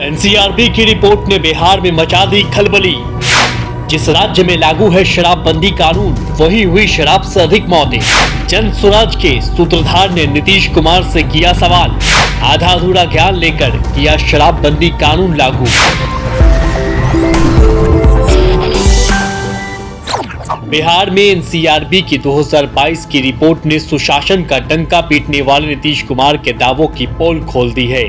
NCRB की report ने बिहार में मचा दी खलबली। जिस राज्य में लागू है शराबबंदी कानून, वही हुई शराब से अधिक मौतें। जन स्वराज के सूत्रधार ने नीतीश कुमार से किया सवाल, आधा अधूरा ज्ञान लेकर किया शराबबंदी कानून लागू। बिहार में एनसीआरबी की 2022 की रिपोर्ट ने सुशासन का डंका पीटने वाले नीतीश कुमार के दावों की पोल खोल दी है।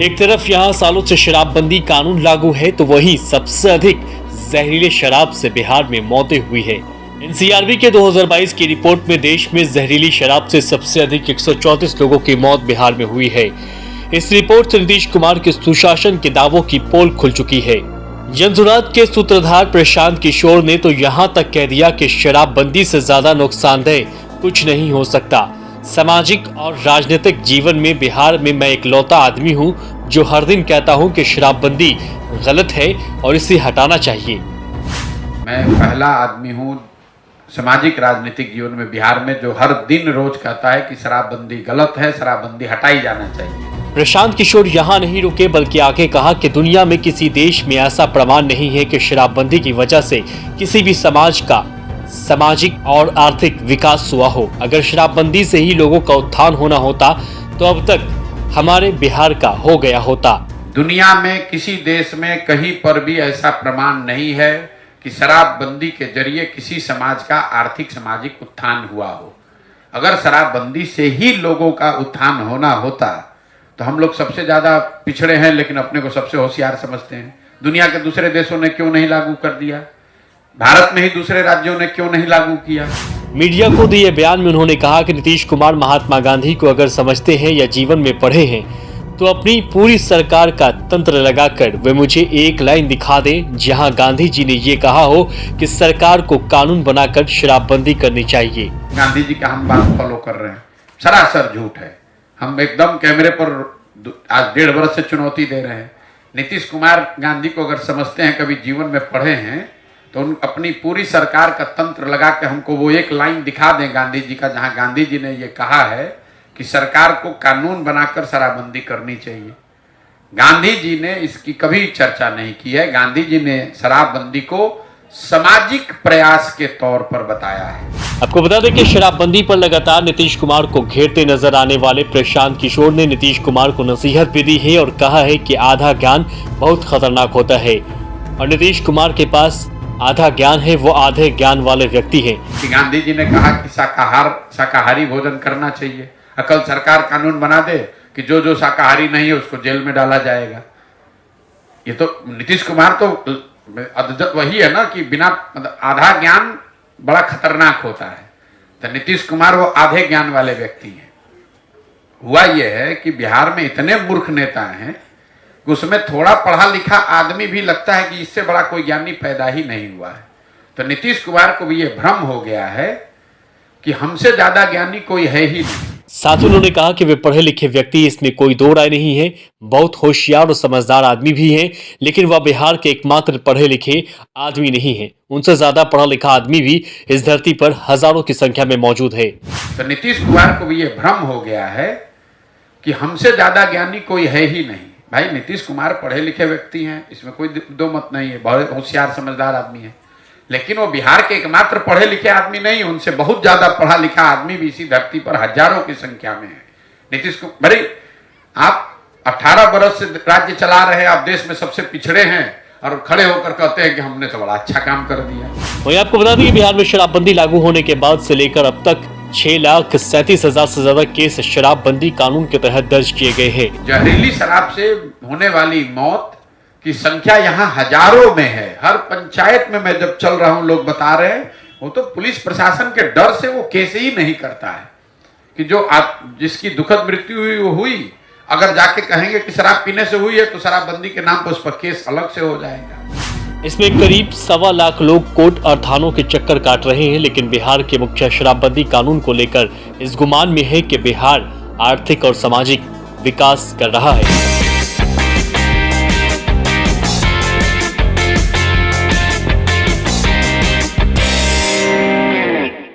एक तरफ यहां सालों से शराबबंदी कानून लागू है, तो वहीं सबसे अधिक जहरीले शराब से बिहार में मौतें हुई है। एनसीआरबी के 2022 की रिपोर्ट में देश में जहरीली शराब से सबसे अधिक 134 लोगों की मौत बिहार में हुई है। इस रिपोर्ट से नीतीश कुमार के सुशासन के दावों की पोल खुल चुकी है। जनसुराज के सूत्रधार प्रशांत किशोर ने तो यहां तक कह दिया कि शराबबंदी से ज्यादा नुकसानदेह कुछ नहीं हो सकता। सामाजिक और राजनीतिक जीवन में बिहार में मैं इकलौता आदमी हूं जो हर दिन कहता हूं कि शराबबंदी गलत है और इसे हटाना चाहिए। मैं पहला आदमी हूं सामाजिक राजनीतिक जीवन में बिहार में जो हर दिन रोज कहता है कि शराबबंदी गलत है, शराबबंदी हटाई जाना चाहिए। प्रशांत किशोर यहाँ नहीं रुके, बल्कि आगे कहा कि दुनिया में किसी देश में ऐसा प्रमाण नहीं है कि शराबबंदी की वजह से किसी भी समाज का सामाजिक और आर्थिक विकास हुआ हो। अगर शराबबंदी से ही लोगों का उत्थान होना होता तो अब तक हमारे बिहार का हो गया होता। दुनिया में किसी देश में कहीं पर भी ऐसा प्रमाण नहीं है कि शराबबंदी के जरिए किसी समाज का आर्थिक सामाजिक उत्थान हुआ हो। अगर शराबबंदी से ही लोगों का उत्थान होना होता तो हम लोग सबसे ज्यादा पिछड़े हैं, लेकिन अपने को सबसे होशियार समझते हैं। दुनिया के दूसरे देशों ने क्यों नहीं लागू कर दिया? भारत में ही दूसरे राज्यों ने क्यों नहीं लागू किया? मीडिया को दिए बयान में उन्होंने कहा कि नीतीश कुमार महात्मा गांधी को अगर समझते हैं या जीवन में पढ़े हैं तो अपनी पूरी सरकार का तंत्र लगाकर वे मुझे एक लाइन दिखा दें जहां गांधी जी ने ये कहा हो कि सरकार को कानून बनाकर शराबबंदी करनी चाहिए। गांधी जी का हम बात फॉलो कर रहे हैं, सरासर झूठ है। हम एकदम कैमरे पर आज 1.5 वर्ष से चुनौती दे रहे हैं। नीतीश कुमार गांधी को अगर समझते हैं, कभी जीवन में पढ़े हैं, तो उन अपनी पूरी सरकार का तंत्र लगा के हमको वो एक लाइन दिखा दें गांधी जी का, जहां गांधी जी ने ये कहा है कि सरकार को कानून बनाकर शराबबंदी करनी चाहिए। गांधी जी ने इसकी कभी चर्चा नहीं की है। गांधी जी ने शराबबंदी को सामाजिक प्रयास के तौर पर बताया है। आपको बता दें कि शराबबंदी पर लगातार नीतीश कुमार को घेरते नजर आने वाले प्रशांत किशोर ने नीतीश कुमार को नसीहत भी दी है और कहा है कि आधा ज्ञान बहुत खतरनाक होता है और नीतीश कुमार के पास आधा ज्ञान है, वो आधे ज्ञान वाले व्यक्ति हैं। कि गांधी जी ने कहा कि शाकाहारी भोजन करना चाहिए। कल सरकार कानून बना दे कि जो शाकाहारी नहीं है उसको जेल में डाला जाएगा। ये तो नीतीश कुमार तो वही है ना कि बिना आधा ज्ञान बड़ा खतरनाक होता है। तो नीतीश कुमार वो आधे ज्ञान वाले व्यक्ति हैं। हुआ ये है कि बिहार में इतने मूर्ख नेता हैं कि उसमें थोड़ा पढ़ा लिखा आदमी भी लगता है कि इससे बड़ा कोई ज्ञानी पैदा ही नहीं हुआ है। तो नीतीश कुमार को भी ये भ्रम हो गया है कि हमसे ज्यादा ज्ञानी कोई है ही नहीं। साथ ही उन्होंने कहा कि वे पढ़े लिखे व्यक्ति, इसमें कोई दो राय नहीं है, बहुत होशियार और समझदार आदमी भी हैं, लेकिन वह बिहार के एकमात्र पढ़े लिखे आदमी नहीं है। उनसे ज्यादा पढ़ा लिखा आदमी भी इस धरती पर हजारों की संख्या में मौजूद है। तो नीतीश कुमार को भी ये भ्रम हो गया है कि हमसे ज्यादा ज्ञानी कोई है ही नहीं। भाई नीतीश कुमार पढ़े लिखे व्यक्ति हैं, इसमें कोई दो मत नहीं है, बहुत होशियार समझदार आदमी है, लेकिन वो बिहार के एकमात्र पढ़े लिखे आदमी नहीं, उनसे बहुत ज्यादा पढ़ा लिखा आदमी भी इसी धरती पर हजारों की संख्या में है। नीतीश कुमार, भाई आप 18 बरस से राज्य चला रहे हैं, आप देश में सबसे पिछड़े हैं और खड़े होकर कहते हैं कि हमने तो बड़ा अच्छा काम कर दिया। वही आपको बता दें कि बिहार में शराबबंदी लागू होने के बाद से लेकर अब तक 6,37,000 से ज्यादा केस शराबबंदी कानून के तहत दर्ज किए गए हैं। जहरीली शराब से होने वाली मौत की संख्या यहाँ हजारों में है। हर पंचायत में मैं जब चल रहा हूँ लोग बता रहे हैं, वो तो पुलिस प्रशासन के डर से वो केस ही नहीं करता है कि जिसकी दुखद मृत्यु हुई वो हुई। अगर जाके कहेंगे कि शराब पीने से हुई है तो शराबबंदी के नाम पर उस पर केस अलग से हो जाएगा। इसमें करीब 1.25 लाख लोग कोर्ट और थानों के चक्कर काट रहे हैं, लेकिन बिहार के मुखिया शराबबंदी कानून को लेकर इस गुमान में है कि बिहार आर्थिक और सामाजिक विकास कर रहा है।